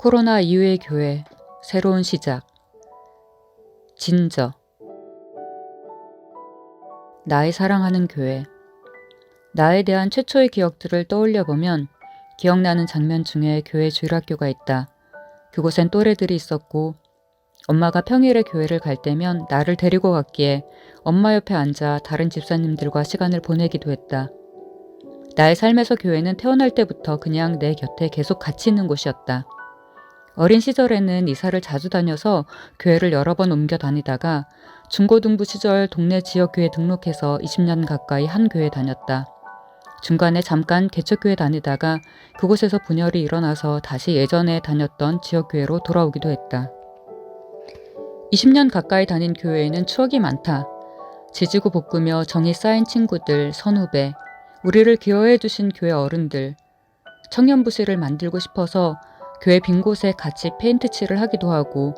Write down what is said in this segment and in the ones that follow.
코로나 이후의 교회, 새로운 시작. 진저. 나의 사랑하는 교회. 나에 대한 최초의 기억들을 떠올려보면 기억나는 장면 중에 교회 주일학교가 있다. 그곳엔 또래들이 있었고 엄마가 평일에 교회를 갈 때면 나를 데리고 갔기에 엄마 옆에 앉아 다른 집사님들과 시간을 보내기도 했다. 나의 삶에서 교회는 태어날 때부터 그냥 내 곁에 계속 같이 있는 곳이었다. 어린 시절에는 이사를 자주 다녀서 교회를 여러 번 옮겨 다니다가 중고등부 시절 동네 지역교회 등록해서 20년 가까이 한 교회 다녔다. 중간에 잠깐 개척교회 다니다가 그곳에서 분열이 일어나서 다시 예전에 다녔던 지역교회로 돌아오기도 했다. 20년 가까이 다닌 교회에는 추억이 많다. 지지고 볶으며 정이 쌓인 친구들, 선후배, 우리를 기여해 주신 교회 어른들, 청년부실을 만들고 싶어서 교회 빈 곳에 같이 페인트 칠을 하기도 하고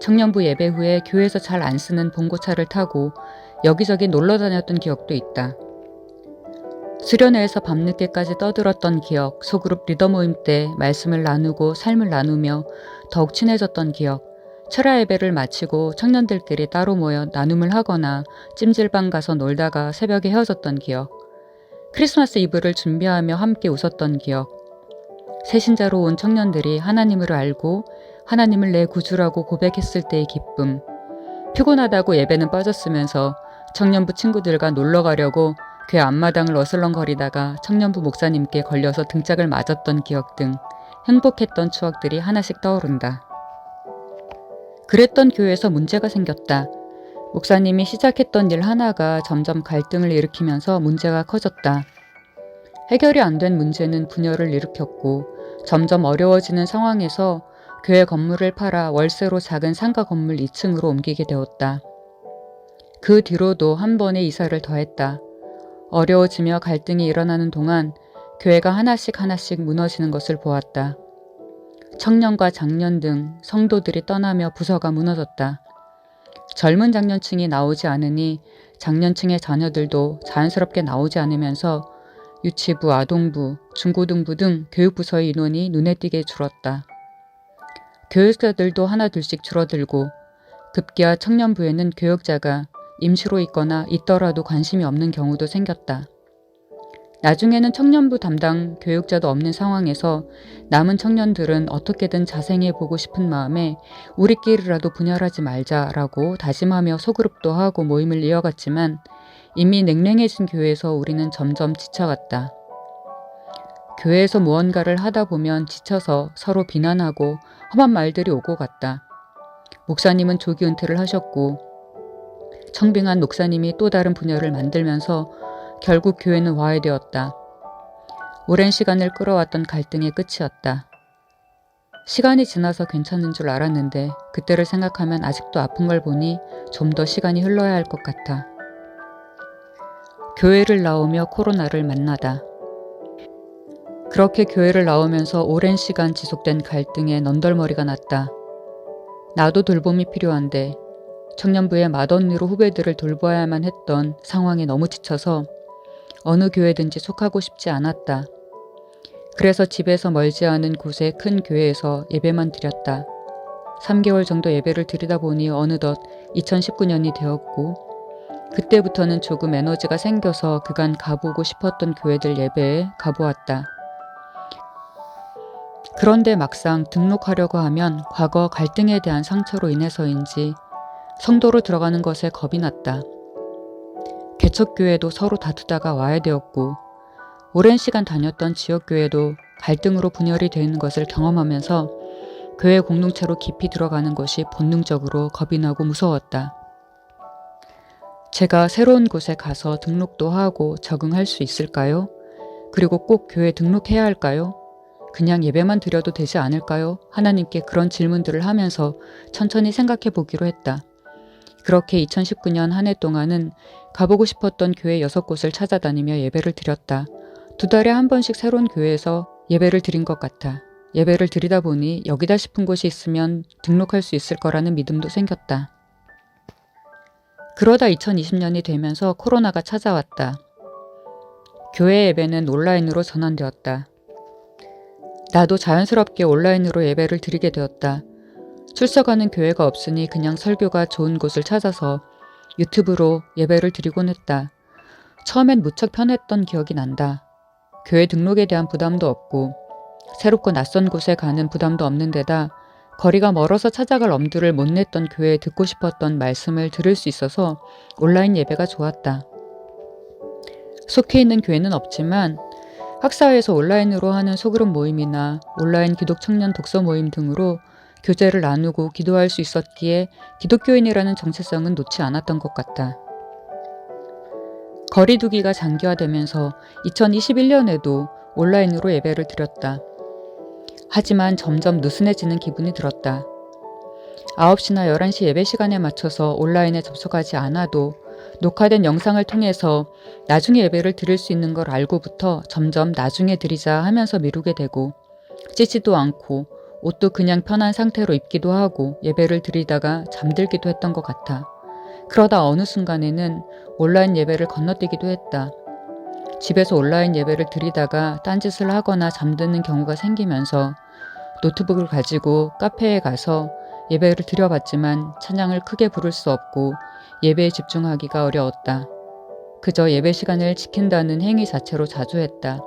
청년부 예배 후에 교회에서 잘 안 쓰는 봉고차를 타고 여기저기 놀러 다녔던 기억도 있다. 수련회에서 밤늦게까지 떠들었던 기억, 소그룹 리더 모임 때 말씀을 나누고 삶을 나누며 더욱 친해졌던 기억, 철야 예배를 마치고 청년들끼리 따로 모여 나눔을 하거나 찜질방 가서 놀다가 새벽에 헤어졌던 기억, 크리스마스 이브를 준비하며 함께 웃었던 기억, 새신자로 온 청년들이 하나님을 알고 하나님을 내 구주라고 고백했을 때의 기쁨, 피곤하다고 예배는 빠졌으면서 청년부 친구들과 놀러 가려고 교회 앞마당을 어슬렁거리다가 청년부 목사님께 걸려서 등짝을 맞았던 기억 등 행복했던 추억들이 하나씩 떠오른다. 그랬던 교회에서 문제가 생겼다. 목사님이 시작했던 일 하나가 점점 갈등을 일으키면서 문제가 커졌다. 해결이 안 된 문제는 분열을 일으켰고 점점 어려워지는 상황에서 교회 건물을 팔아 월세로 작은 상가 건물 2층으로 옮기게 되었다. 그 뒤로도 한 번의 이사를 더했다. 어려워지며 갈등이 일어나는 동안 교회가 하나씩 무너지는 것을 보았다. 청년과 장년 등 성도들이 떠나며 부서가 무너졌다. 젊은 장년층이 나오지 않으니 장년층의 자녀들도 자연스럽게 나오지 않으면서 유치부, 아동부, 중고등부 등 교육부서의 인원이 눈에 띄게 줄었다. 교육자들도 하나 둘씩 줄어들고 급기야 청년부에는 교육자가 임시로 있거나 있더라도 관심이 없는 경우도 생겼다. 나중에는 청년부 담당 교육자도 없는 상황에서 남은 청년들은 어떻게든 자생해보고 싶은 마음에 우리끼리라도 분열하지 말자라고 다짐하며 소그룹도 하고 모임을 이어갔지만 이미 냉랭해진 교회에서 우리는 점점 지쳐갔다. 교회에서 무언가를 하다 보면 지쳐서 서로 비난하고 험한 말들이 오고 갔다. 목사님은 조기 은퇴를 하셨고 청빙한 목사님이 또 다른 분열을 만들면서 결국 교회는 와해되었다. 오랜 시간을 끌어왔던 갈등의 끝이었다. 시간이 지나서 괜찮은 줄 알았는데 그때를 생각하면 아직도 아픈 걸 보니 좀 더 시간이 흘러야 할 것 같아. 교회를 나오며 코로나를 만나다. 그렇게 교회를 나오면서 오랜 시간 지속된 갈등에 넌덜머리가 났다. 나도 돌봄이 필요한데 청년부의 맏언니로 후배들을 돌봐야만 했던 상황에 너무 지쳐서 어느 교회든지 속하고 싶지 않았다. 그래서 집에서 멀지 않은 곳의 큰 교회에서 예배만 드렸다. 3개월 정도 예배를 드리다 보니 어느덧 2019년이 되었고 그때부터는 조금 에너지가 생겨서 그간 가보고 싶었던 교회들 예배에 가보았다. 그런데 막상 등록하려고 하면 과거 갈등에 대한 상처로 인해서인지 성도로 들어가는 것에 겁이 났다. 개척교회도 서로 다투다가 와해되었고 오랜 시간 다녔던 지역교회도 갈등으로 분열이 되는 것을 경험하면서 교회 공동체로 깊이 들어가는 것이 본능적으로 겁이 나고 무서웠다. 제가 새로운 곳에 가서 등록도 하고 적응할 수 있을까요? 그리고 꼭 교회 등록해야 할까요? 그냥 예배만 드려도 되지 않을까요? 하나님께 그런 질문들을 하면서 천천히 생각해 보기로 했다. 그렇게 2019년 한 해 동안은 가보고 싶었던 교회 6곳을 찾아다니며 예배를 드렸다. 2달에 한 번씩 새로운 교회에서 예배를 드린 것 같아. 예배를 드리다 보니 여기다 싶은 곳이 있으면 등록할 수 있을 거라는 믿음도 생겼다. 그러다 2020년이 되면서 코로나가 찾아왔다. 교회 예배는 온라인으로 전환되었다. 나도 자연스럽게 온라인으로 예배를 드리게 되었다. 출석하는 교회가 없으니 그냥 설교가 좋은 곳을 찾아서 유튜브로 예배를 드리곤 했다. 처음엔 무척 편했던 기억이 난다. 교회 등록에 대한 부담도 없고 새롭고 낯선 곳에 가는 부담도 없는 데다 거리가 멀어서 찾아갈 엄두를 못 냈던 교회에 듣고 싶었던 말씀을 들을 수 있어서 온라인 예배가 좋았다. 속해 있는 교회는 없지만 학사회에서 온라인으로 하는 소그룹 모임이나 온라인 기독 청년 독서 모임 등으로 교제를 나누고 기도할 수 있었기에 기독교인이라는 정체성은 놓지 않았던 것 같다. 거리두기가 장기화되면서 2021년에도 온라인으로 예배를 드렸다. 하지만 점점 느슨해지는 기분이 들었다. 9시나 11시 예배 시간에 맞춰서 온라인에 접속하지 않아도 녹화된 영상을 통해서 나중에 예배를 드릴 수 있는 걸 알고부터 점점 나중에 드리자 하면서 미루게 되고 씻지도 않고 옷도 그냥 편한 상태로 입기도 하고 예배를 드리다가 잠들기도 했던 것 같아. 그러다 어느 순간에는 온라인 예배를 건너뛰기도 했다. 집에서 온라인 예배를 드리다가 딴짓을 하거나 잠드는 경우가 생기면서 노트북을 가지고 카페에 가서 예배를 드려봤지만 찬양을 크게 부를 수 없고 예배에 집중하기가 어려웠다. 그저 예배 시간을 지킨다는 행위 자체로 자주했다.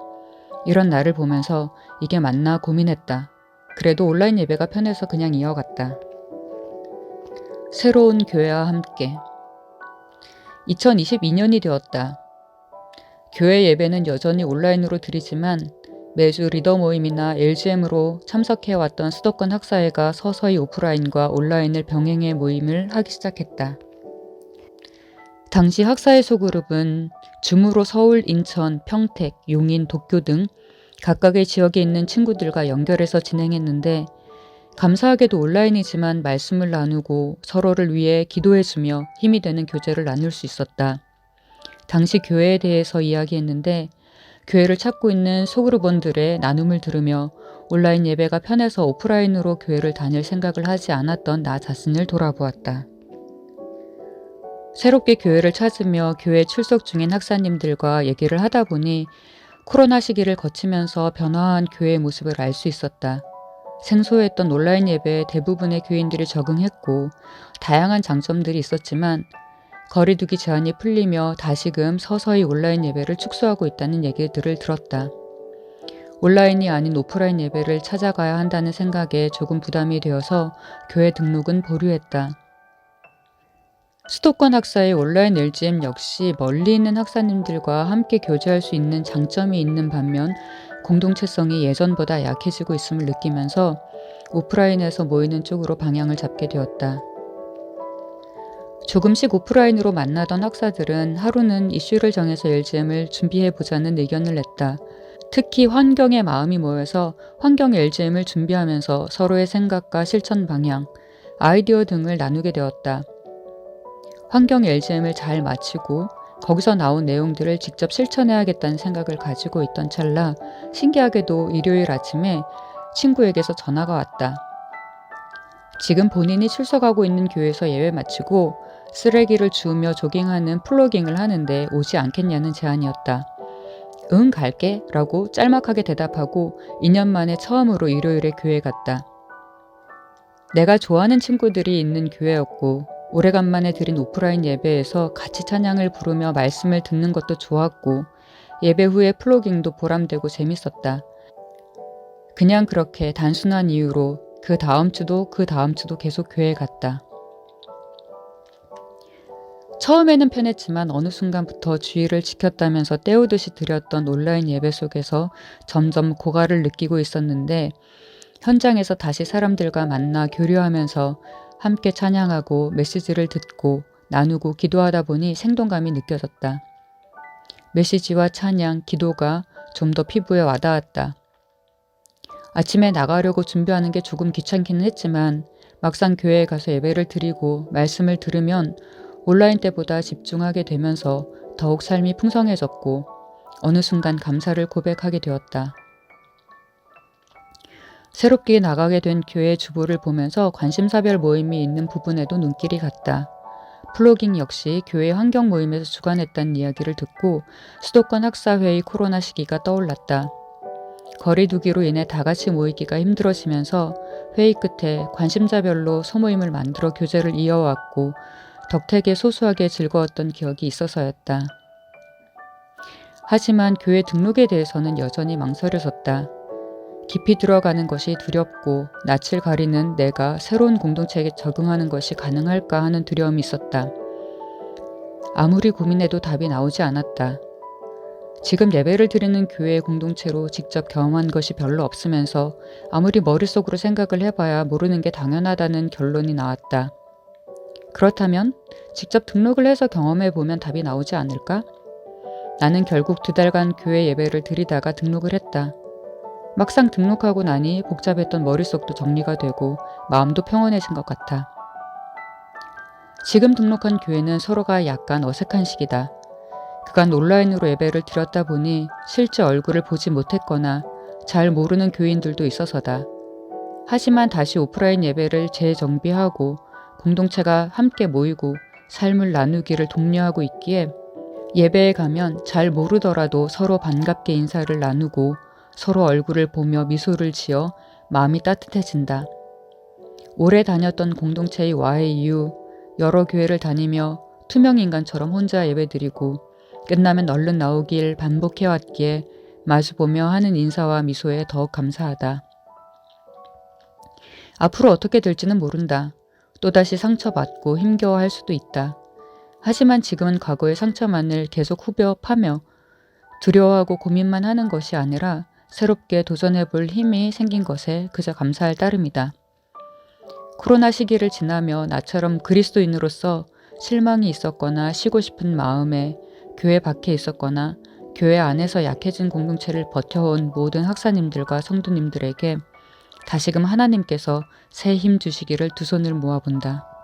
이런 나를 보면서 이게 맞나 고민했다. 그래도 온라인 예배가 편해서 그냥 이어갔다. 새로운 교회와 함께 2022년이 되었다. 교회 예배는 여전히 온라인으로 드리지만 매주 리더 모임이나 LGM으로 참석해왔던 수도권 학사회가 서서히 오프라인과 온라인을 병행해 모임을 하기 시작했다. 당시 학사회 소그룹은 줌으로 서울, 인천, 평택, 용인, 도쿄 등 각각의 지역에 있는 친구들과 연결해서 진행했는데 감사하게도 온라인이지만 말씀을 나누고 서로를 위해 기도해주며 힘이 되는 교제를 나눌 수 있었다. 당시 교회에 대해서 이야기했는데 교회를 찾고 있는 소그룹원들의 나눔을 들으며 온라인 예배가 편해서 오프라인으로 교회를 다닐 생각을 하지 않았던 나 자신을 돌아보았다. 새롭게 교회를 찾으며 교회 출석 중인 학사님들과 얘기를 하다 보니 코로나 시기를 거치면서 변화한 교회의 모습을 알 수 있었다. 생소했던 온라인 예배에 대부분의 교인들이 적응했고 다양한 장점들이 있었지만 거리두기 제한이 풀리며 다시금 서서히 온라인 예배를 축소하고 있다는 얘기들을 들었다. 온라인이 아닌 오프라인 예배를 찾아가야 한다는 생각에 조금 부담이 되어서 교회 등록은 보류했다. 수도권 학사의 온라인 LGM 역시 멀리 있는 학사님들과 함께 교제할 수 있는 장점이 있는 반면 공동체성이 예전보다 약해지고 있음을 느끼면서 오프라인에서 모이는 쪽으로 방향을 잡게 되었다. 조금씩 오프라인으로 만나던 학사들은 하루는 이슈를 정해서 LGM을 준비해보자는 의견을 냈다. 특히 환경에 마음이 모여서 환경 LGM을 준비하면서 서로의 생각과 실천 방향, 아이디어 등을 나누게 되었다. 환경 LGM을 잘 마치고 거기서 나온 내용들을 직접 실천해야겠다는 생각을 가지고 있던 찰나 신기하게도 일요일 아침에 친구에게서 전화가 왔다. 지금 본인이 출석하고 있는 교회에서 예배 마치고 쓰레기를 주우며 조깅하는 플로깅을 하는데 오지 않겠냐는 제안이었다. 응, 갈게 라고 짤막하게 대답하고 2년 만에 처음으로 일요일에 교회 갔다. 내가 좋아하는 친구들이 있는 교회였고 오래간만에 드린 오프라인 예배에서 같이 찬양을 부르며 말씀을 듣는 것도 좋았고 예배 후에 플로깅도 보람되고 재밌었다. 그냥 그렇게 단순한 이유로 그 다음 주도 계속 교회 갔다. 처음에는 편했지만 어느 순간부터 주의를 지켰다면서 때우듯이 드렸던 온라인 예배 속에서 점점 고갈을 느끼고 있었는데 현장에서 다시 사람들과 만나 교류하면서 함께 찬양하고 메시지를 듣고 나누고 기도하다 보니 생동감이 느껴졌다. 메시지와 찬양, 기도가 좀 더 피부에 와닿았다. 아침에 나가려고 준비하는 게 조금 귀찮기는 했지만 막상 교회에 가서 예배를 드리고 말씀을 들으면 온라인 때보다 집중하게 되면서 더욱 삶이 풍성해졌고 어느 순간 감사를 고백하게 되었다. 새롭게 나가게 된 교회 주보를 보면서 관심사별 모임이 있는 부분에도 눈길이 갔다. 플로깅 역시 교회 환경 모임에서 주관했다는 이야기를 듣고 수도권 학사회의 코로나 시기가 떠올랐다. 거리두기로 인해 다 같이 모이기가 힘들어지면서 회의 끝에 관심자별로 소모임을 만들어 교제를 이어왔고 덕택에 소소하게 즐거웠던 기억이 있어서였다. 하지만 교회 등록에 대해서는 여전히 망설여졌다. 깊이 들어가는 것이 두렵고 낯을 가리는 내가 새로운 공동체에 적응하는 것이 가능할까 하는 두려움이 있었다. 아무리 고민해도 답이 나오지 않았다. 지금 예배를 드리는 교회 공동체로 직접 경험한 것이 별로 없으면서 아무리 머릿속으로 생각을 해봐야 모르는 게 당연하다는 결론이 나왔다. 그렇다면 직접 등록을 해서 경험해보면 답이 나오지 않을까? 나는 결국 2달간 교회 예배를 드리다가 등록을 했다. 막상 등록하고 나니 복잡했던 머릿속도 정리가 되고 마음도 평온해진 것 같아. 지금 등록한 교회는 서로가 약간 어색한 시기다. 그간 온라인으로 예배를 드렸다 보니 실제 얼굴을 보지 못했거나 잘 모르는 교인들도 있어서다. 하지만 다시 오프라인 예배를 재정비하고 공동체가 함께 모이고 삶을 나누기를 독려하고 있기에 예배에 가면 잘 모르더라도 서로 반갑게 인사를 나누고 서로 얼굴을 보며 미소를 지어 마음이 따뜻해진다. 오래 다녔던 공동체의 와해 이후 여러 교회를 다니며 투명인간처럼 혼자 예배드리고 끝나면 얼른 나오길 반복해왔기에 마주보며 하는 인사와 미소에 더욱 감사하다. 앞으로 어떻게 될지는 모른다. 또다시 상처받고 힘겨워할 수도 있다. 하지만 지금은 과거의 상처만을 계속 후벼파며 두려워하고 고민만 하는 것이 아니라 새롭게 도전해볼 힘이 생긴 것에 그저 감사할 따름이다. 코로나 시기를 지나며 나처럼 그리스도인으로서 실망이 있었거나 쉬고 싶은 마음에 교회 밖에 있었거나 교회 안에서 약해진 공동체를 버텨온 모든 학사님들과 성도님들에게 다시금 하나님께서 새 힘 주시기를 두 손을 모아본다.